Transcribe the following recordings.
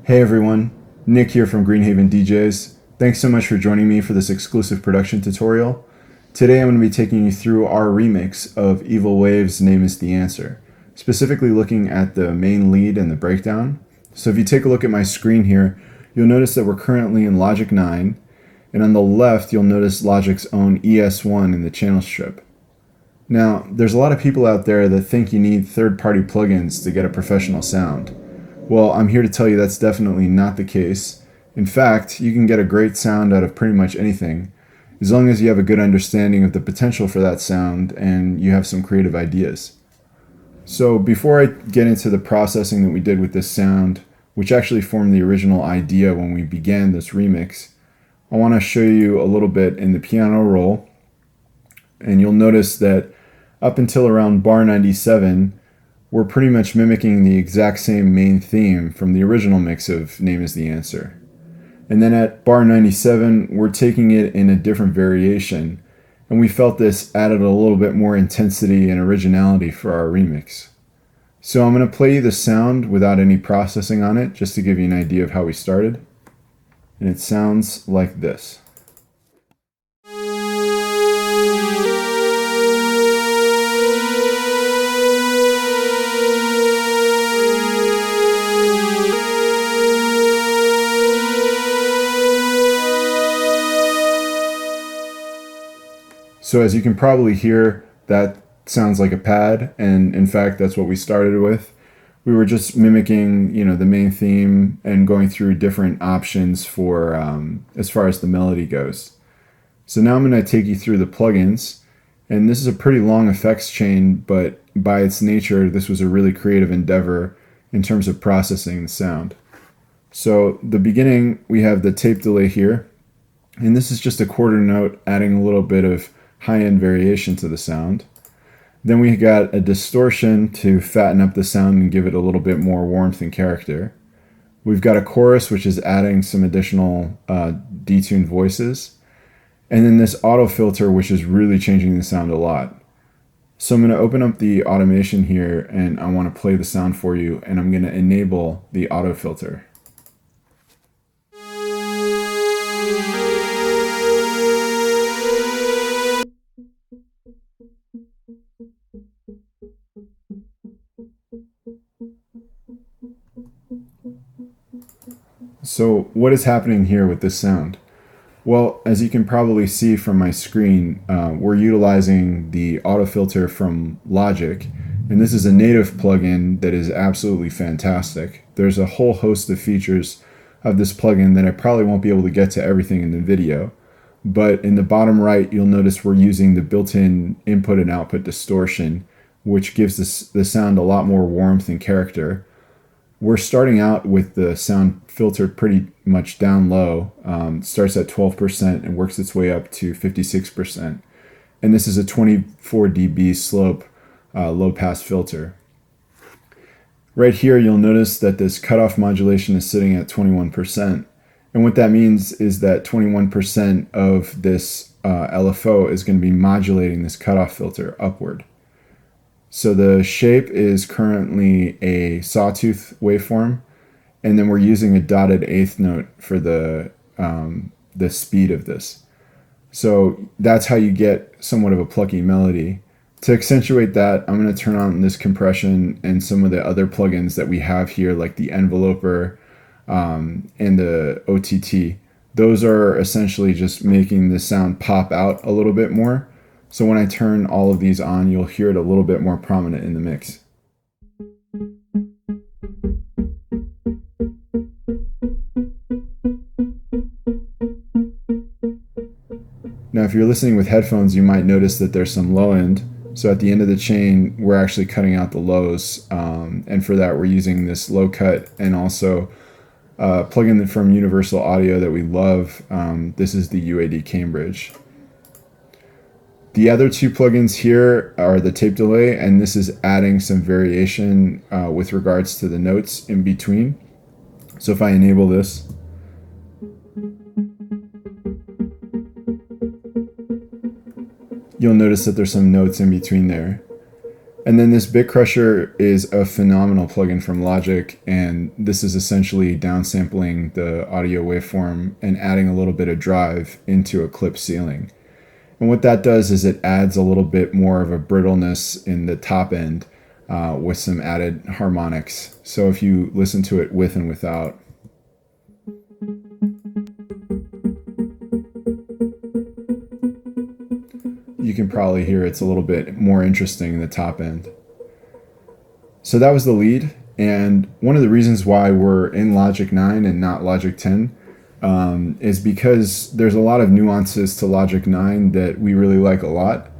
Hey everyone, Nick here from Greenhaven DJs. Thanks so much for joining me for this exclusive production tutorial. Today I'm going to be taking you through our remix of Evol Wavez' Name is the Answer, specifically looking at the main lead and the breakdown. So if you take a look at my screen here, you'll notice that we're currently in Logic 9, and on the left you'll notice Logic's own ES1 in the channel strip. Now, there's a lot of people out there that think you need third-party plugins to get a professional sound. Well, I'm here to tell you that's definitely not the case. In fact, you can get a great sound out of pretty much anything, as long as you have a good understanding of the potential for that sound and you have some creative ideas. So before I get into the processing that we did with this sound, which actually formed the original idea when we began this remix, I want to show you a little bit in the piano roll, and you'll notice that up until around bar 97, we're pretty much mimicking the exact same main theme from the original mix of Name is the Answer. And then at bar 97, we're taking it in a different variation, and we felt this added a little bit more intensity and originality for our remix. So I'm going to play you the sound without any processing on it, just to give you an idea of how we started. And it sounds like this. So as you can probably hear, that sounds like a pad, and in fact that's what we started with. We were just mimicking, the main theme and going through different options for as far as the melody goes. So now I'm going to take you through the plugins, and this is a pretty long effects chain, but by its nature this was a really creative endeavor in terms of processing the sound. So the beginning, we have the tape delay here, and this is just a quarter note adding a little bit of high-end variation to the sound. Then we got a distortion to fatten up the sound and give it a little bit more warmth and character. We've got a chorus, which is adding some additional detuned voices. And then this auto filter, which is really changing the sound a lot. So I'm going to open up the automation here, and I want to play the sound for you, and I'm going to enable the auto filter. So what is happening here with this sound? Well, as you can probably see from my screen, we're utilizing the auto filter from Logic, and this is a native plugin that is absolutely fantastic. There's a whole host of features of this plugin that I probably won't be able to get to everything in the video, but in the bottom right you'll notice we're using the built-in input and output distortion, which gives the sound a lot more warmth and character. We're starting out with the sound filtered pretty much down low. Starts at 12% and works its way up to 56%. And this is a 24 dB slope low pass filter. Right here you'll notice that this cutoff modulation is sitting at 21%. And what that means is that 21% of this LFO is going to be modulating this cutoff filter upward. So the shape is currently a sawtooth waveform, and then we're using a dotted eighth note for the speed of this. So that's how you get somewhat of a plucky melody. To accentuate that, I'm going to turn on this compression and some of the other plugins that we have here, like the enveloper and the OTT. Those are essentially just making the sound pop out a little bit more. So when I turn all of these on, you'll hear it a little bit more prominent in the mix. Now, if you're listening with headphones, you might notice that there's some low end. So at the end of the chain, we're actually cutting out the lows. And for that, we're using this low cut and also a plugin from Universal Audio that we love. This is the UAD Cambridge. The other two plugins here are the tape delay, and this is adding some variation with regards to the notes in between. So if I enable this, you'll notice that there's some notes in between there. And then this Bit Crusher is a phenomenal plugin from Logic, and this is essentially downsampling the audio waveform and adding a little bit of drive into a clip ceiling. And what that does is it adds a little bit more of a brittleness in the top end with some added harmonics. So if you listen to it with and without, you can probably hear it's a little bit more interesting in the top end. So that was the lead, and one of the reasons why we're in Logic 9 and not Logic 10 is because there's a lot of nuances to Logic 9 that we really like a lot.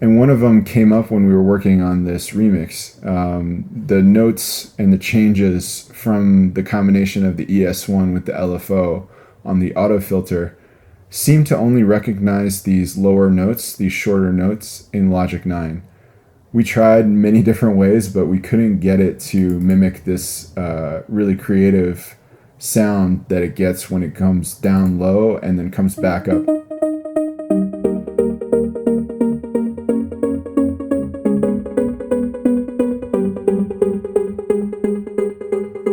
And one of them came up when we were working on this remix. The notes and the changes from the combination of the ES1 with the LFO on the auto filter seem to only recognize these lower notes, these shorter notes in Logic 9. We tried many different ways, but we couldn't get it to mimic this really creative sound that it gets when it comes down low and then comes back up.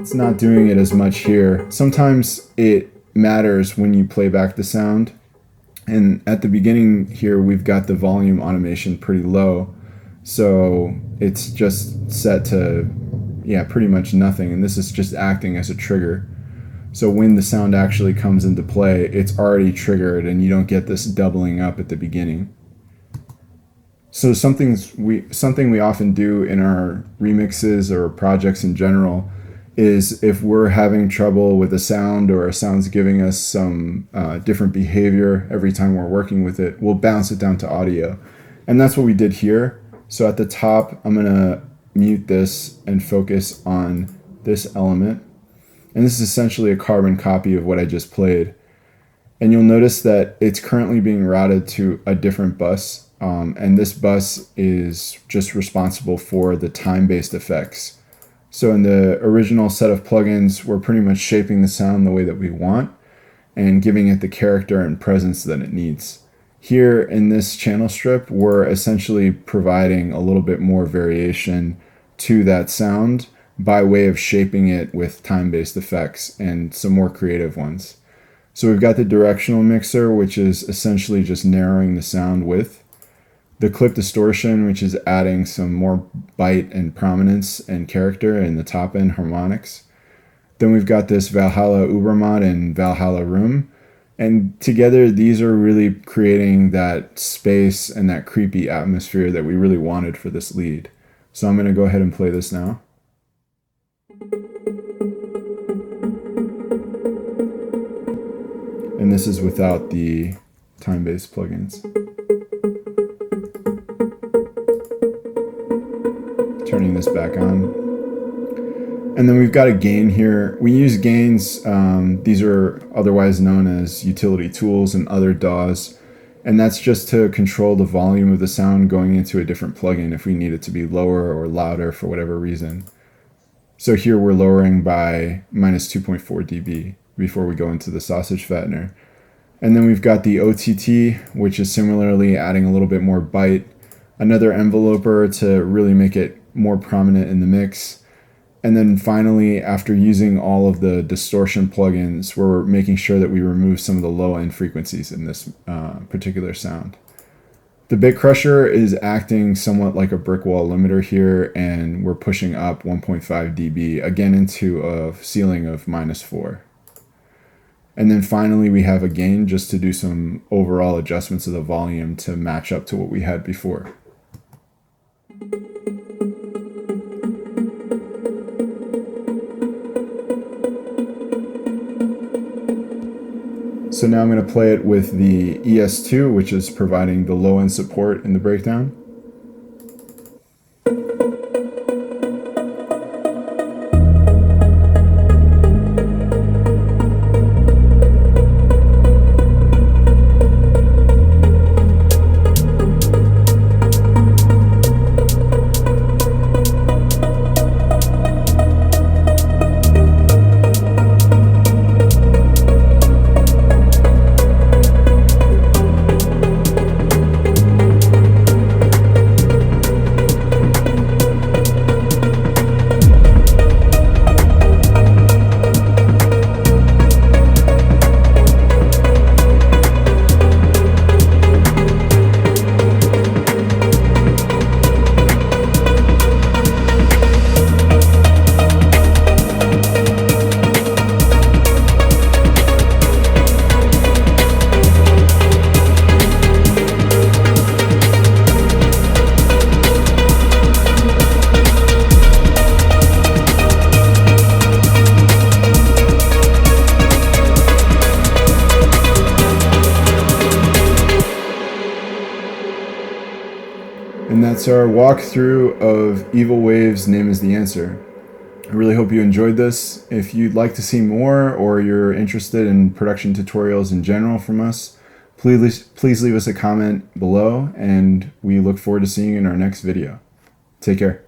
It's not doing it as much here. Sometimes it matters when you play back the sound, and at the beginning here we've got the volume automation pretty low, so it's just set to pretty much nothing, and this is just acting as a trigger. So when the sound actually comes into play, it's already triggered and you don't get this doubling up at the beginning. So something we often do in our remixes or projects in general is if we're having trouble with a sound or a sound's giving us some different behavior every time we're working with it, we'll bounce it down to audio. And that's what we did here. So at the top, I'm gonna mute this and focus on this element. And this is essentially a carbon copy of what I just played. And you'll notice that it's currently being routed to a different bus. And this bus is just responsible for the time-based effects. So in the original set of plugins, we're pretty much shaping the sound the way that we want and giving it the character and presence that it needs. Here in this channel strip, we're essentially providing a little bit more variation to that sound by way of shaping it with time-based effects and some more creative ones. So we've got the directional mixer, which is essentially just narrowing the sound width. The clip distortion, which is adding some more bite and prominence and character in the top end harmonics. Then we've got this Valhalla Ubermod and Valhalla Room. And together, these are really creating that space and that creepy atmosphere that we really wanted for this lead. So I'm going to go ahead and play this now. And this is without the time-based plugins. Turning this back on. And then we've got a gain here. We use gains. These are otherwise known as utility tools and other DAWs. And that's just to control the volume of the sound going into a different plugin if we need it to be lower or louder for whatever reason. So here we're lowering by minus 2.4 dB before we go into the sausage fattener. And then we've got the OTT, which is similarly adding a little bit more bite. Another enveloper to really make it more prominent in the mix. And then finally, after using all of the distortion plugins, we're making sure that we remove some of the low end frequencies in this particular sound. The Bit Crusher is acting somewhat like a brick wall limiter here, and we're pushing up 1.5 dB, again into a ceiling of -4. And then finally, we have a gain just to do some overall adjustments of the volume to match up to what we had before. So now I'm going to play it with the ES2, which is providing the low end support in the breakdown. That's our walkthrough of Evol Wavez' Name is the Answer. I really hope you enjoyed this. If you'd like to see more, or you're interested in production tutorials in general from us, please leave us a comment below, and we look forward to seeing you in our next video. Take care.